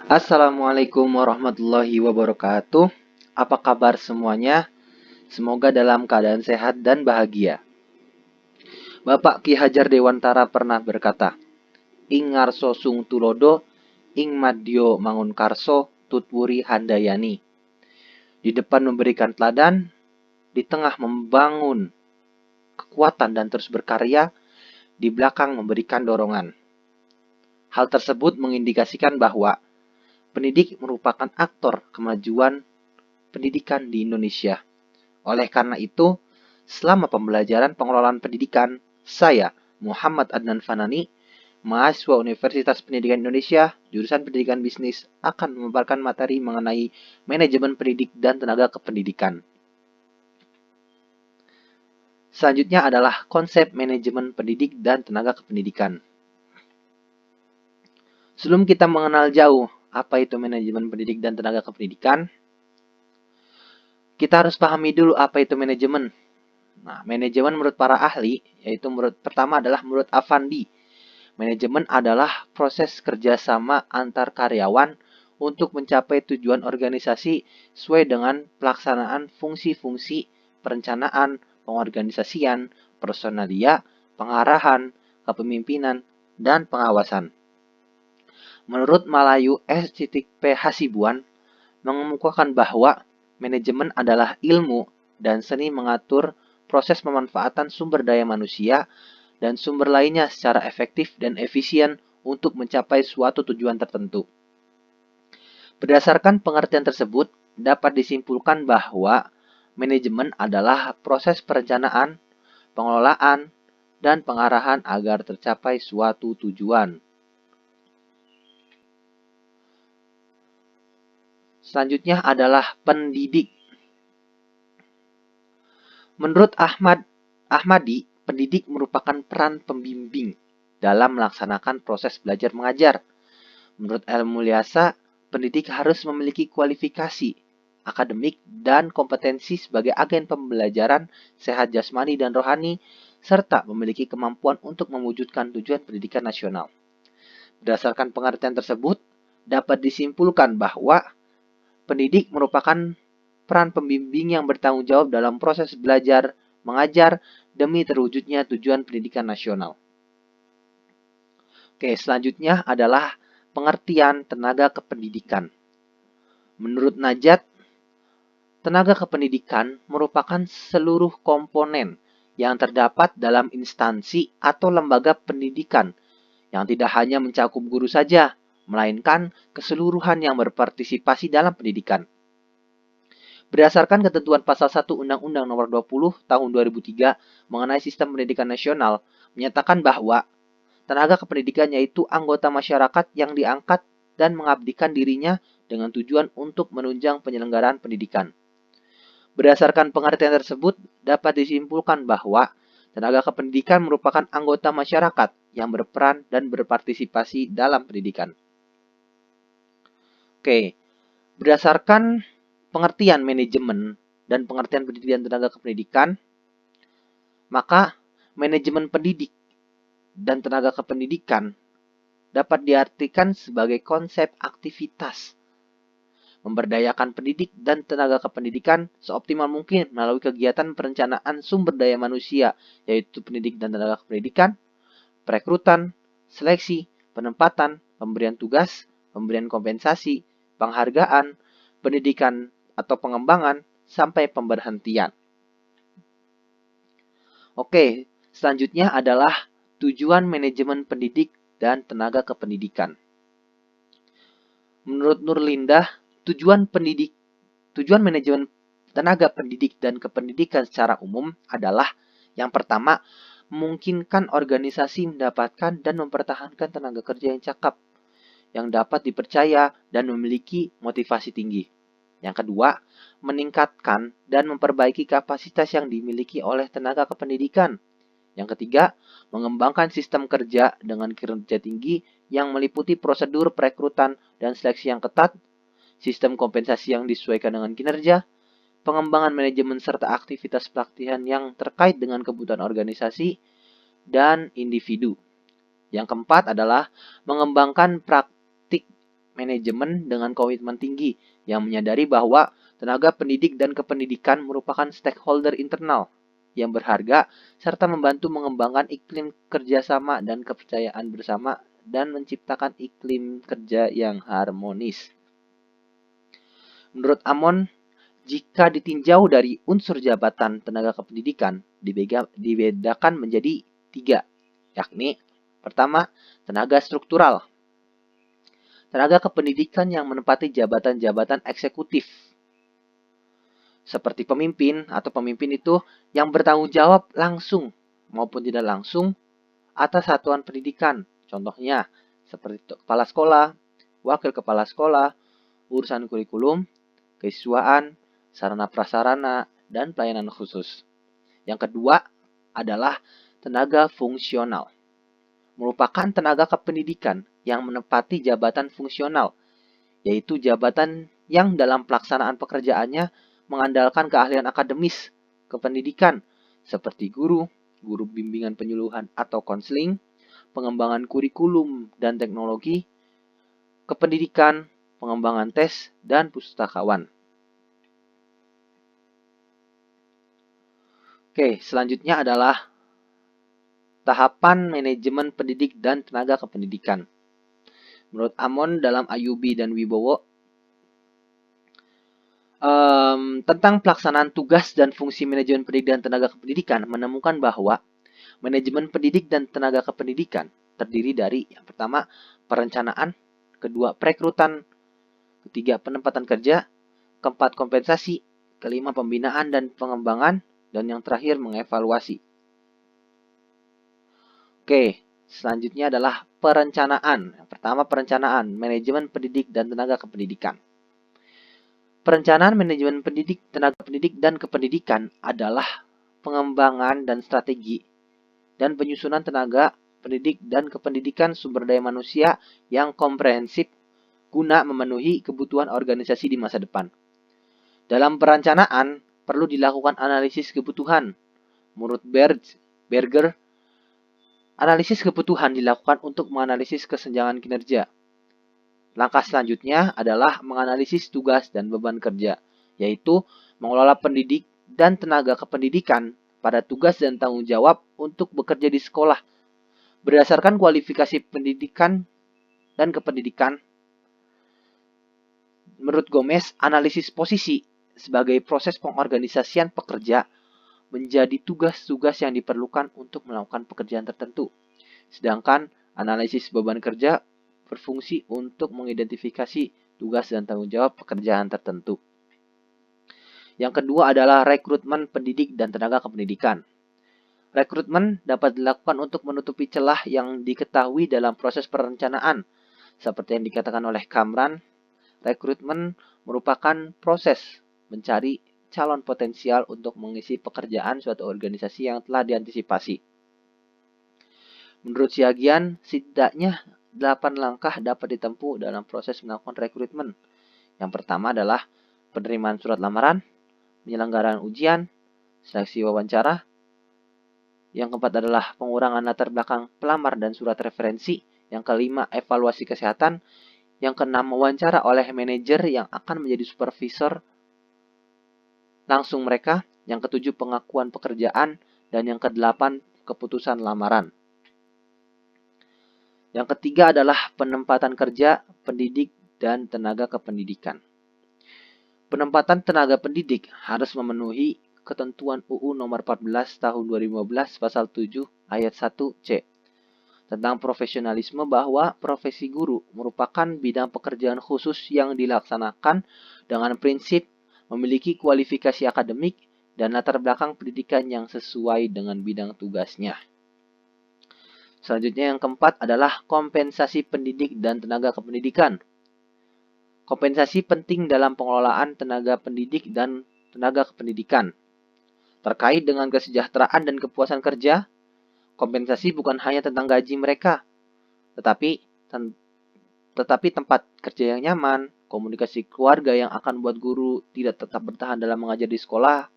Assalamualaikum warahmatullahi wabarakatuh. Apa kabar semuanya? Semoga dalam keadaan sehat dan bahagia. Bapak Ki Hajar Dewantara pernah berkata, "Ing ngarso sung tulodo, ing madyo mangun karso, tutwuri handayani." Di depan memberikan teladan, di tengah membangun kekuatan dan terus berkarya, di belakang memberikan dorongan. Hal tersebut mengindikasikan bahwa pendidik merupakan aktor kemajuan pendidikan di Indonesia. Oleh karena itu, selama pembelajaran pengelolaan pendidikan, saya, Muhammad Adnan Fanani, mahasiswa Universitas Pendidikan Indonesia, jurusan Pendidikan Bisnis, akan memaparkan materi mengenai manajemen pendidik dan tenaga kependidikan. Selanjutnya adalah konsep manajemen pendidik dan tenaga kependidikan. Sebelum kita mengenal jauh apa itu manajemen pendidik dan tenaga kependidikan, kita harus pahami dulu apa itu manajemen. Nah, manajemen menurut para ahli, yaitu pertama adalah menurut Avandi. Manajemen adalah proses kerjasama antar karyawan untuk mencapai tujuan organisasi sesuai dengan pelaksanaan fungsi-fungsi perencanaan, pengorganisasian, personalia, pengarahan, kepemimpinan, dan pengawasan. Menurut Malayu S.P. Hasibuan, mengemukakan bahwa manajemen adalah ilmu dan seni mengatur proses pemanfaatan sumber daya manusia dan sumber lainnya secara efektif dan efisien untuk mencapai suatu tujuan tertentu. Berdasarkan pengertian tersebut, dapat disimpulkan bahwa manajemen adalah proses perencanaan, pengelolaan, dan pengarahan agar tercapai suatu tujuan. Selanjutnya adalah pendidik. Menurut Ahmadi, pendidik merupakan peran pembimbing dalam melaksanakan proses belajar mengajar. Menurut El Mulyasa, pendidik harus memiliki kualifikasi akademik dan kompetensi sebagai agen pembelajaran sehat jasmani dan rohani, serta memiliki kemampuan untuk mewujudkan tujuan pendidikan nasional. Berdasarkan pengertian tersebut, dapat disimpulkan bahwa pendidik merupakan peran pembimbing yang bertanggung jawab dalam proses belajar mengajar demi terwujudnya tujuan pendidikan nasional. Oke, selanjutnya adalah pengertian tenaga kependidikan. Menurut Najat, tenaga kependidikan merupakan seluruh komponen yang terdapat dalam instansi atau lembaga pendidikan yang tidak hanya mencakup guru saja, melainkan keseluruhan yang berpartisipasi dalam pendidikan. Berdasarkan ketentuan pasal 1 Undang-Undang Nomor 20 Tahun 2003 mengenai Sistem Pendidikan Nasional, menyatakan bahwa tenaga kependidikan yaitu anggota masyarakat yang diangkat dan mengabdikan dirinya dengan tujuan untuk menunjang penyelenggaraan pendidikan. Berdasarkan pengertian tersebut, dapat disimpulkan bahwa tenaga kependidikan merupakan anggota masyarakat yang berperan dan berpartisipasi dalam pendidikan. Oke, berdasarkan pengertian manajemen dan pengertian pendidikan tenaga kependidikan, maka manajemen pendidik dan tenaga kependidikan dapat diartikan sebagai konsep aktivitas memberdayakan pendidik dan tenaga kependidikan seoptimal mungkin melalui kegiatan perencanaan sumber daya manusia, yaitu pendidik dan tenaga kependidikan, perekrutan, seleksi, penempatan, pemberian tugas, pemberian kompensasi, penghargaan, pendidikan atau pengembangan, sampai pemberhentian. Oke, selanjutnya adalah tujuan manajemen pendidik dan tenaga kependidikan. Menurut Nurlindah, tujuan manajemen tenaga pendidik dan kependidikan secara umum adalah yang pertama, memungkinkan organisasi mendapatkan dan mempertahankan tenaga kerja yang cakep, yang dapat dipercaya dan memiliki motivasi tinggi. Yang kedua, meningkatkan dan memperbaiki kapasitas yang dimiliki oleh tenaga kependidikan. Yang ketiga, mengembangkan sistem kerja dengan kinerja tinggi yang meliputi prosedur perekrutan dan seleksi yang ketat, sistem kompensasi yang disesuaikan dengan kinerja, pengembangan manajemen serta aktivitas pelatihan yang terkait dengan kebutuhan organisasi dan individu. Yang keempat adalah mengembangkan praktik manajemen dengan komitmen tinggi yang menyadari bahwa tenaga pendidik dan kependidikan merupakan stakeholder internal yang berharga serta membantu mengembangkan iklim kerjasama dan kepercayaan bersama dan menciptakan iklim kerja yang harmonis. Menurut Amon, jika ditinjau dari unsur jabatan tenaga kependidikan, dibedakan menjadi 3, yakni pertama, tenaga struktural. Tenaga kependidikan yang menempati jabatan-jabatan eksekutif, seperti pemimpin atau pemimpin itu yang bertanggung jawab langsung maupun tidak langsung atas satuan pendidikan. Contohnya, seperti kepala sekolah, wakil kepala sekolah, urusan kurikulum, keistimewaan, sarana prasarana, dan pelayanan khusus. Yang kedua adalah tenaga fungsional. Merupakan tenaga kependidikan yang menempati jabatan fungsional, yaitu jabatan yang dalam pelaksanaan pekerjaannya mengandalkan keahlian akademis, kependidikan, seperti guru bimbingan penyuluhan atau konseling, pengembangan kurikulum dan teknologi, kependidikan, pengembangan tes, dan pustakawan. Oke, selanjutnya adalah tahapan manajemen pendidik dan tenaga kependidikan. Menurut Amon dalam Ayubi dan Wibowo, tentang pelaksanaan tugas dan fungsi manajemen pendidik dan tenaga kependidikan menemukan bahwa manajemen pendidik dan tenaga kependidikan terdiri dari yang pertama perencanaan, kedua perekrutan, ketiga penempatan kerja, keempat kompensasi, kelima pembinaan dan pengembangan, dan yang terakhir mengevaluasi. Oke, selanjutnya adalah perencanaan. Yang pertama perencanaan, manajemen pendidik dan tenaga kependidikan. Perencanaan manajemen pendidik, tenaga pendidik, dan kependidikan adalah pengembangan dan strategi dan penyusunan tenaga pendidik dan kependidikan sumber daya manusia yang komprehensif guna memenuhi kebutuhan organisasi di masa depan. Dalam perencanaan, perlu dilakukan analisis kebutuhan. Menurut Berger, analisis kebutuhan dilakukan untuk menganalisis kesenjangan kinerja. Langkah selanjutnya adalah menganalisis tugas dan beban kerja, yaitu mengelola pendidik dan tenaga kependidikan pada tugas dan tanggung jawab untuk bekerja di sekolah. Berdasarkan kualifikasi pendidikan dan kependidikan, menurut Gomez, analisis posisi sebagai proses pengorganisasian pekerja menjadi tugas-tugas yang diperlukan untuk melakukan pekerjaan tertentu. Sedangkan analisis beban kerja berfungsi untuk mengidentifikasi tugas dan tanggung jawab pekerjaan tertentu. Yang kedua adalah rekrutmen pendidik dan tenaga kependidikan. Rekrutmen dapat dilakukan untuk menutupi celah yang diketahui dalam proses perencanaan. Seperti yang dikatakan oleh Kamran, rekrutmen merupakan proses mencari calon potensial untuk mengisi pekerjaan suatu organisasi yang telah diantisipasi. Menurut Siagian, setidaknya 8 langkah dapat ditempuh dalam proses melakukan rekrutmen. Yang pertama adalah penerimaan surat lamaran, penyelenggaraan ujian, seleksi wawancara. Yang keempat adalah pengurangan latar belakang pelamar dan surat referensi. Yang kelima, evaluasi kesehatan. Yang keenam, wawancara oleh manajer yang akan menjadi supervisor langsung mereka. Yang ketujuh, pengakuan pekerjaan. Dan yang kedelapan, keputusan lamaran. Yang ketiga adalah penempatan kerja, pendidik, dan tenaga kependidikan. Penempatan tenaga pendidik harus memenuhi ketentuan UU Nomor 14 Tahun 2015 Pasal 7 Ayat 1C tentang profesionalisme bahwa profesi guru merupakan bidang pekerjaan khusus yang dilaksanakan dengan prinsip memiliki kualifikasi akademik dan latar belakang pendidikan yang sesuai dengan bidang tugasnya. Selanjutnya yang keempat adalah kompensasi pendidik dan tenaga kependidikan. Kompensasi penting dalam pengelolaan tenaga pendidik dan tenaga kependidikan. Terkait dengan kesejahteraan dan kepuasan kerja, kompensasi bukan hanya tentang gaji mereka, tetapi tempat kerja yang nyaman, komunikasi keluarga yang akan membuat guru tidak tetap bertahan dalam mengajar di sekolah.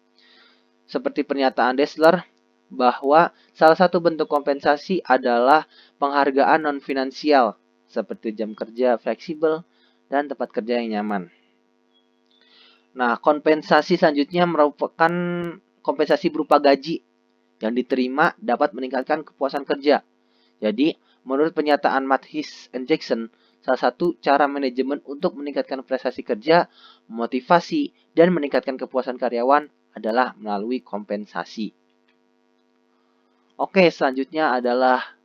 Seperti pernyataan Dessler, bahwa salah satu bentuk kompensasi adalah penghargaan non-finansial seperti jam kerja fleksibel dan tempat kerja yang nyaman. Nah, kompensasi selanjutnya merupakan kompensasi berupa gaji yang diterima dapat meningkatkan kepuasan kerja. Jadi, menurut pernyataan Mathis and Jackson, salah satu cara manajemen untuk meningkatkan prestasi kerja, motivasi, dan meningkatkan kepuasan karyawan adalah melalui kompensasi. Oke, selanjutnya adalah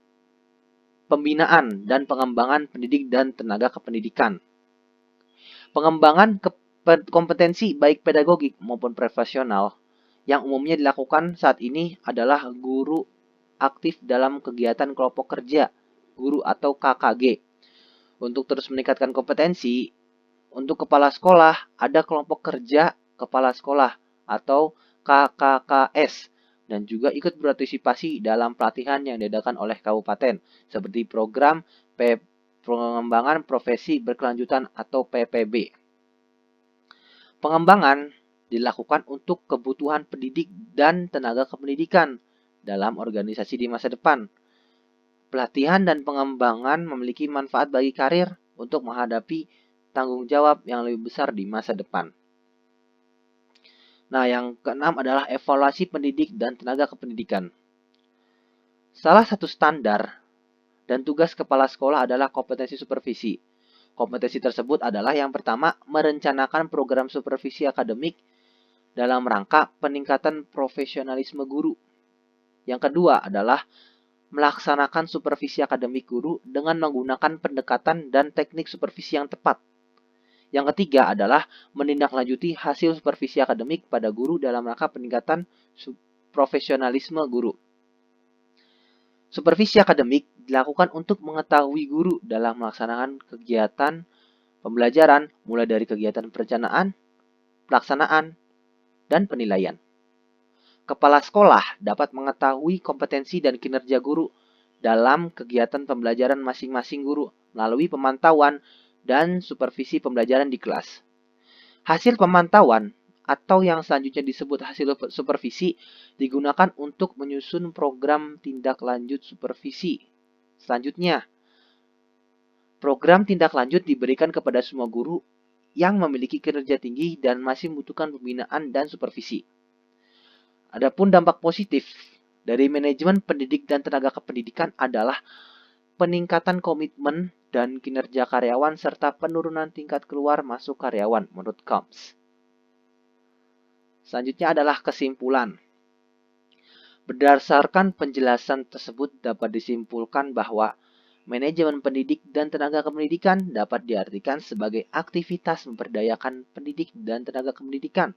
pembinaan dan pengembangan pendidik dan tenaga kependidikan. Pengembangan kompetensi baik pedagogik maupun profesional yang umumnya dilakukan saat ini adalah guru aktif dalam kegiatan kelompok kerja, guru atau KKG. Untuk terus meningkatkan kompetensi, untuk kepala sekolah ada kelompok kerja kepala sekolah atau KKKS dan juga ikut berpartisipasi dalam pelatihan yang diadakan oleh kabupaten seperti program pengembangan profesi berkelanjutan atau PPB. Pengembangan dilakukan untuk kebutuhan pendidik dan tenaga kependidikan dalam organisasi di masa depan. Pelatihan dan pengembangan memiliki manfaat bagi karir untuk menghadapi tanggung jawab yang lebih besar di masa depan. Nah, yang keenam adalah evaluasi pendidik dan tenaga kependidikan. Salah satu standar dan tugas kepala sekolah adalah kompetensi supervisi. Kompetensi tersebut adalah yang pertama, merencanakan program supervisi akademik dalam rangka peningkatan profesionalisme guru. Yang kedua adalah melaksanakan supervisi akademik guru dengan menggunakan pendekatan dan teknik supervisi yang tepat. Yang ketiga adalah menindaklanjuti hasil supervisi akademik pada guru dalam rangka peningkatan profesionalisme guru. Supervisi akademik dilakukan untuk mengetahui guru dalam melaksanakan kegiatan pembelajaran mulai dari kegiatan perencanaan, pelaksanaan, dan penilaian. Kepala sekolah dapat mengetahui kompetensi dan kinerja guru dalam kegiatan pembelajaran masing-masing guru melalui pemantauan dan supervisi pembelajaran di kelas. Hasil pemantauan atau yang selanjutnya disebut hasil supervisi digunakan untuk menyusun program tindak lanjut supervisi. Selanjutnya, program tindak lanjut diberikan kepada semua guru yang memiliki kinerja tinggi dan masih membutuhkan pembinaan dan supervisi. Adapun dampak positif dari manajemen pendidik dan tenaga kependidikan adalah peningkatan komitmen dan kinerja karyawan serta penurunan tingkat keluar masuk karyawan menurut Combs. Selanjutnya adalah kesimpulan. Berdasarkan penjelasan tersebut dapat disimpulkan bahwa manajemen pendidik dan tenaga kependidikan dapat diartikan sebagai aktivitas memberdayakan pendidik dan tenaga kependidikan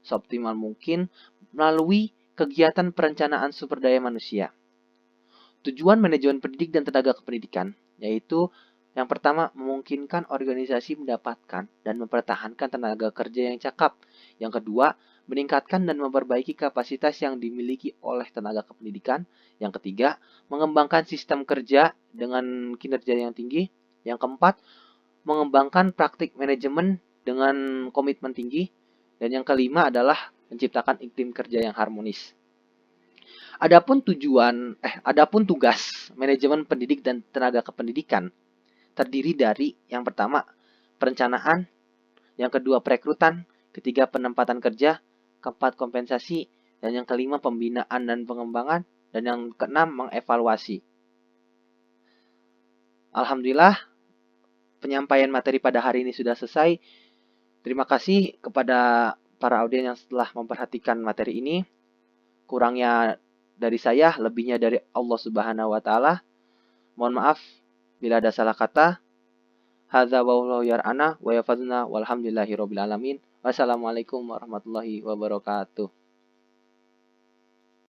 seoptimal mungkin melalui kegiatan perencanaan sumber daya manusia. Tujuan manajemen pendidik dan tenaga kependidikan yaitu yang pertama, memungkinkan organisasi mendapatkan dan mempertahankan tenaga kerja yang cakap. Yang kedua, meningkatkan dan memperbaiki kapasitas yang dimiliki oleh tenaga kependidikan. Yang ketiga, mengembangkan sistem kerja dengan kinerja yang tinggi. Yang keempat, mengembangkan praktik manajemen dengan komitmen tinggi. Dan yang kelima adalah menciptakan iklim kerja yang harmonis. Adapun tugas manajemen pendidik dan tenaga kependidikan terdiri dari yang pertama perencanaan, yang kedua perekrutan, ketiga penempatan kerja, keempat kompensasi, dan yang kelima pembinaan dan pengembangan, dan yang keenam mengevaluasi. Alhamdulillah penyampaian materi pada hari ini sudah selesai. Terima kasih kepada para audien yang telah memperhatikan materi ini. Kurangnya dari saya, lebihnya dari Allah Subhanahu wa taala. Mohon maaf bila ada salah kata. Hadza wallahu yar'ana wa yafadna walhamdulillahirabbil alamin. Wassalamualaikum warahmatullahi wabarakatuh.